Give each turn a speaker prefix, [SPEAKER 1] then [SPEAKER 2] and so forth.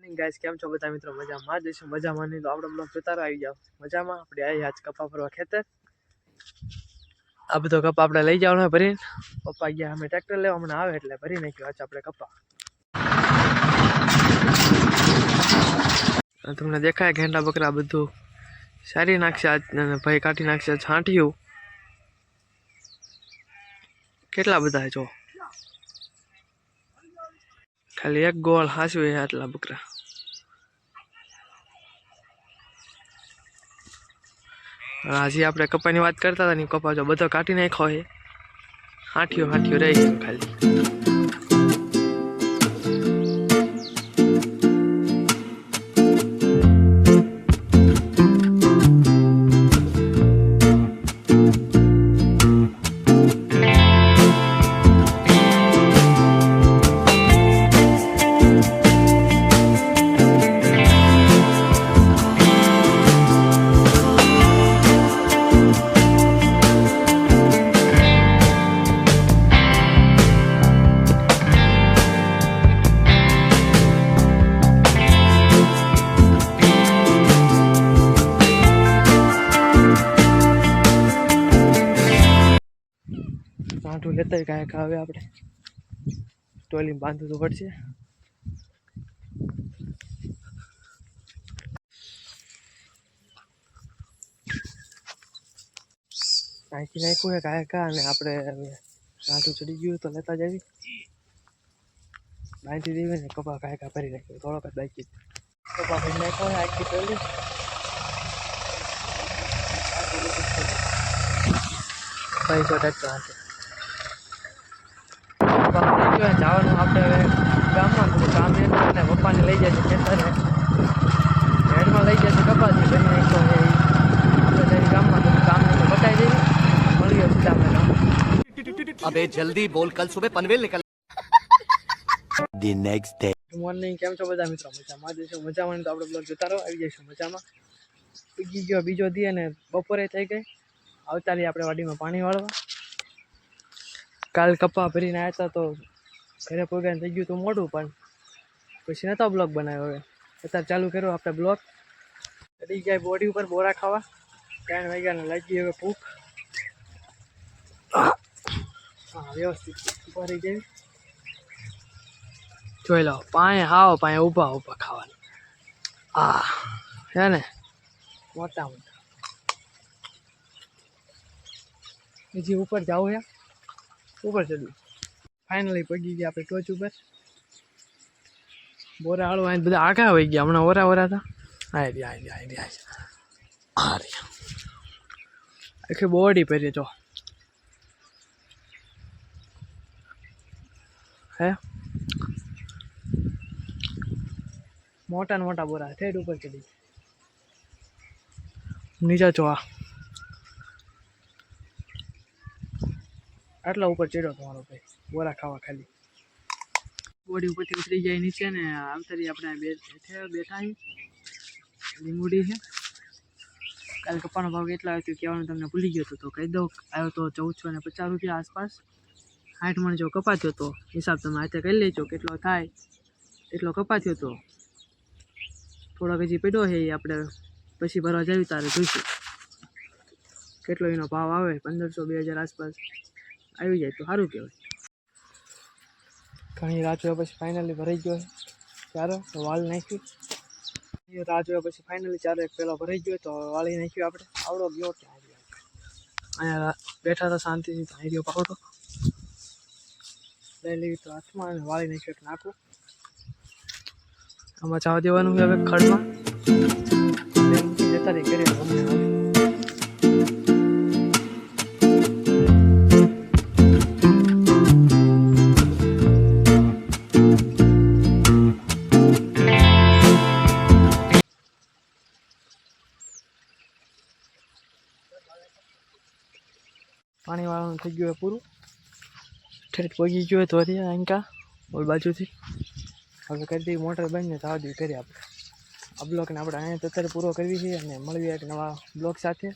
[SPEAKER 1] Morning guys, કેમ છો બધા મિત્રો? મજામાં જ છો? મજામાં નહીં તો આપણે બ્લોગ જોતા આવી જાવ. મજામાં આપણે આવી આજ કપા ફરવા ખેતર. આ બધો કપા આપણે લઈ જવાનો ભરીને. પપ્પા ગયા અમે ટ્રેક્ટર લેવા હમણાં આવે એટલે ભરી નાખ્યો આજ આપણે કપા. તમને દેખાય ઘેંડા બકરા બધું સારી નાખશે આજ, ભાઈ કાઢી નાખશે છાંટ્યું. કેટલા બધા જો ખાલી એક ગોળ હાંસવે આટલા બકરા. હજી આપણે કપાની વાત કરતા હતા ને, કપા જો બધો કાઢી નાખ્યો છે. હાંઠિયો રહી ગયો ખાલી. સાંઠું લેતા કાંઈક હવે આપણે ટોલીમાં બાંધવું તો પડશે. નાખી નાખ્યું છે કાંઈક અને આપણે સાંઠું ચડી ગયું તો લેતા જ આવી બાંધી દેવી ને. કપા કાંઈક ભરી નાખ્યો, થોડોક જ બાકી કપા ભરી નાખ્યો આખી ટોલી. પૈસો ટ્રેક્ટર હાથે જવાનું આપણે હવે ગામમાં. થોડું કામ એટલે પપ્પાને લઈ જાય છે ખેતરે, હેડમાં લઈ જાય છે કપાસી બની નાખ્યો છે. આપણે ગામમાં થોડું કામ બતાવી દઈએ, મળીએ સીધા આપણે ગામ.
[SPEAKER 2] अबे जल्दी बोल, कल सुबह पनवेल निकल. The next day.
[SPEAKER 1] Good morning, કેમ છો બધા મિત્રો? મજામાં જ છો? મજામાં તો આપણે બ્લોગ જોતા રહો, આવી જઈશું મજામાં. ઉગી ગયો બીજો દી અને બપોરે થઈ ગઈ. આવતાલી આપણે વાડીમાં પાણી વાળવા. કાલ કપા ભરીને આવ્યા હતા તો ઘરે પોગાને થઈ ગયું હતું મોટું, પણ પછી નતો બ્લોગ બનાવ્યો. હવે અત્યારે ચાલુ કર્યો આપણે બ્લોગ. ચડી ગયા બોડી ઉપર બોરા ખાવા. 3 વાગ્યાને લાગી હવે ભૂખ. હા, વ્યવસ્થિત ઊભા રહી જાય. જોઈ લો પાએ ઊભા ખાવાનું. હે ને મોટા હજી ઉપર જાવું છે, ઉપર ચડ્યું. ફાઇનલી પગી ગયા આપણે ટોચ ઉપર. બોરા હાળવા બધા આગા હોઈ ગયા. હમણાં ઓરા હતા. આખી બોડી પહેરી જો હે. મોટા બોરા ઠેઠ ઉપર ચડી નીચે જો. આટલા ઉપર ચડ્યો તમારો ભાઈ બોરા ખાવા. ખાલી બોડી ઉપરથી ઉતરી જાય નીચે ને આવતારી આપણે બેઠા લીંબુડી છે. કાલે કપાનો ભાવ કેટલા આવ્યો કહેવાનું તમને ભૂલી ગયો હતો તો કહી દઉં. આવ્યો તો 1450 રૂપિયા આસપાસ. 60 મણ જો કપાત્યો હતો. હિસાબ તમે હાથે કરી લેજો કેટલો થાય એટલો કપાત્યો હતો. થોડોક હજી પડ્યો છે, એ આપણે પછી ભરવા જઈએ તારે જોઈશું કેટલો એનો ભાવ આવે. 1500-2000 આસપાસ આવી જાય તો સારું કહેવાય. ઘણી રાહ જોયા પછી ફાઇનલી ભરાઈ ગયો ચારો તો વાળ નાખ્યું. રાહ જોયા પછી ફાઇનલી ચારો એક પહેલો ભરાઈ ગયો તો વાળી નાખ્યું આપણે. આવડો ગયો ક્યાં અહીંયા બેઠા હતા શાંતિથી. અહીં રહ્યો પાવડો લઈ લેવી તો હાથમાં અને વાળી નાખ્યું એક નાખું. આમાં જવા દેવાનું હવે ખડમાં જતા રહી કરીએ ગમે હવે. પાણી વાળવાનું થઈ ગયું પૂરું. ઠેઠ પગી ગયો તો અંકા ઓલ બાજુથી. હવે કરી દઈએ મોટર બંધ ને થવા દઈએ કરીએ આપણે આ બ્લોગને. આપણે અહીંયા અત્યારે પૂરો કરવી છે અને મળીએ એક નવા બ્લોગ સાથે.